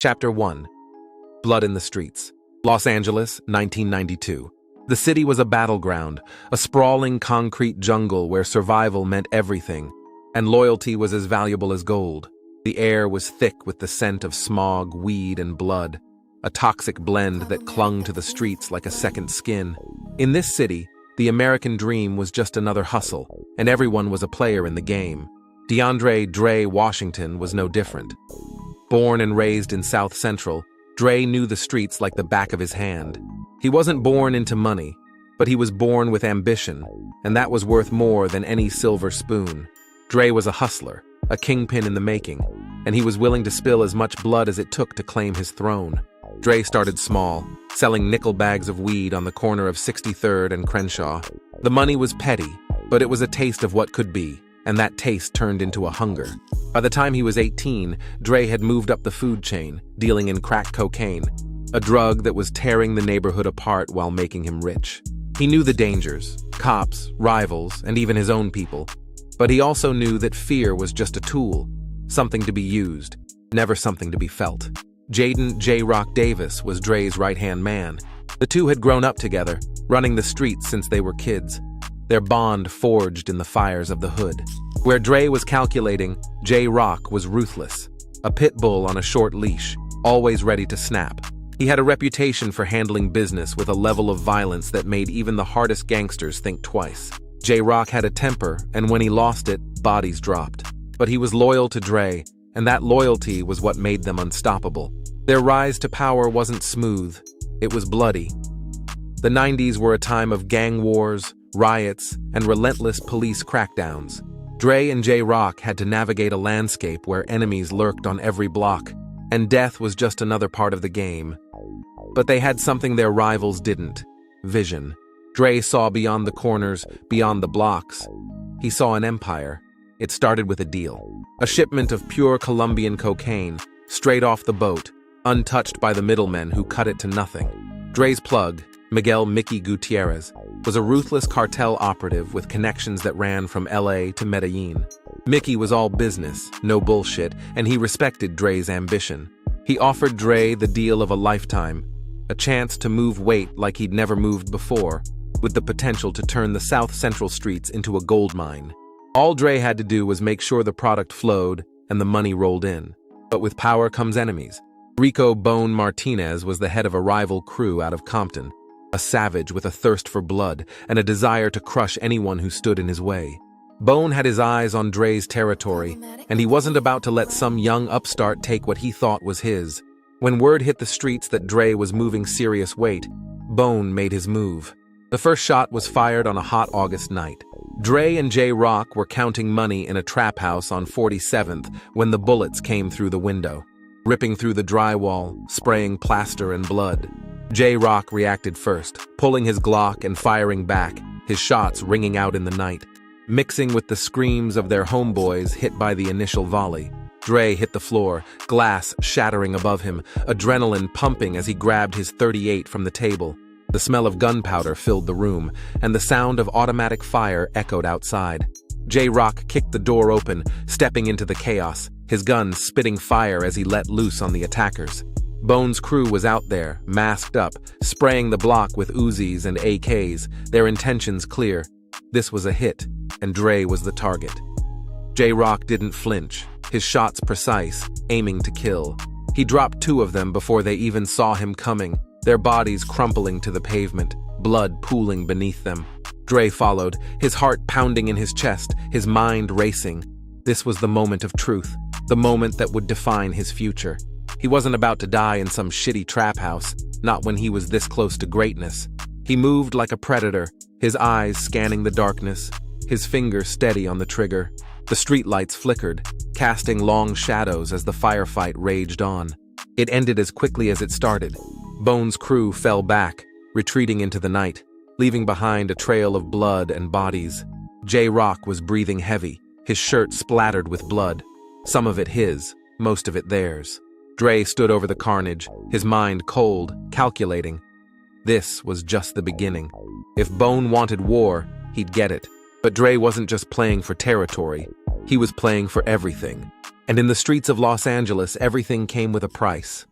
Chapter 1. Blood in the Streets. Los Angeles, 1992. The city was a battleground, a sprawling concrete jungle where survival meant everything, and loyalty was as valuable as gold. The air was thick with the scent of smog, weed, and blood, a toxic blend that clung to the streets like a second skin. In this city, the American dream was just another hustle, and everyone was a player in the game. DeAndre "Dre" Washington was no different. Born and raised in South Central, Dre knew the streets like the back of his hand. He wasn't born into money, but he was born with ambition, and that was worth more than any silver spoon. Dre was a hustler, a kingpin in the making, and he was willing to spill as much blood as it took to claim his throne. Dre started small, selling nickel bags of weed on the corner of 63rd and Crenshaw. The money was petty, but it was a taste of what could be, and that taste turned into a hunger. By the time he was 18, Dre had moved up the food chain, dealing in crack cocaine, a drug that was tearing the neighborhood apart while making him rich. He knew the dangers, cops, rivals, and even his own people, but he also knew that fear was just a tool, something to be used, never something to be felt. Jaden J-Rock Davis was Dre's right-hand man. The two had grown up together, running the streets since they were kids, their bond forged in the fires of the hood. Where Dre was calculating, J-Rock was ruthless, a pit bull on a short leash, always ready to snap. He had a reputation for handling business with a level of violence that made even the hardest gangsters think twice. J-Rock had a temper, and when he lost it, bodies dropped. But he was loyal to Dre, and that loyalty was what made them unstoppable. Their rise to power wasn't smooth, it was bloody. The 90s were a time of gang wars, riots, and relentless police crackdowns. Dre and J-Rock had to navigate a landscape where enemies lurked on every block, and death was just another part of the game. But they had something their rivals didn't: vision. Dre saw beyond the corners, beyond the blocks. He saw an empire. It started with a deal. A shipment of pure Colombian cocaine, straight off the boat, untouched by the middlemen who cut it to nothing. Dre's plug, Miguel "Mickey" Gutierrez, was a ruthless cartel operative with connections that ran from LA to Medellin. Mickey was all business, no bullshit, and he respected Dre's ambition. He offered Dre the deal of a lifetime, a chance to move weight like he'd never moved before, with the potential to turn the South Central streets into a gold mine. All Dre had to do was make sure the product flowed and the money rolled in. But with power comes enemies. Rico "Bone" Martinez was the head of a rival crew out of Compton, a savage with a thirst for blood and a desire to crush anyone who stood in his way. Bone had his eyes on Dre's territory, and he wasn't about to let some young upstart take what he thought was his. When word hit the streets that Dre was moving serious weight, Bone made his move. The first shot was fired on a hot August night. Dre and J-Rock were counting money in a trap house on 47th when the bullets came through the window, ripping through the drywall, spraying plaster and blood. J-Rock reacted first, pulling his Glock and firing back, his shots ringing out in the night. Mixing with the screams of their homeboys hit by the initial volley, Dre hit the floor, glass shattering above him, adrenaline pumping as he grabbed his .38 from the table. The smell of gunpowder filled the room, and the sound of automatic fire echoed outside. J-Rock kicked the door open, stepping into the chaos, his gun spitting fire as he let loose on the attackers. Bone's crew was out there, masked up, spraying the block with Uzis and AKs, their intentions clear. This was a hit, and Dre was the target. J-Rock didn't flinch, his shots precise, aiming to kill. He dropped two of them before they even saw him coming, their bodies crumpling to the pavement, blood pooling beneath them. Dre followed, his heart pounding in his chest, his mind racing. This was the moment of truth, the moment that would define his future. He wasn't about to die in some shitty trap house, not when he was this close to greatness. He moved like a predator, his eyes scanning the darkness, his finger steady on the trigger. The streetlights flickered, casting long shadows as the firefight raged on. It ended as quickly as it started. Bone's crew fell back, retreating into the night, leaving behind a trail of blood and bodies. J-Rock was breathing heavy, his shirt splattered with blood, some of it his, most of it theirs. Dre stood over the carnage, his mind cold, calculating. This was just the beginning. If Bone wanted war, he'd get it. But Dre wasn't just playing for territory, he was playing for everything. And in the streets of Los Angeles, everything came with a price.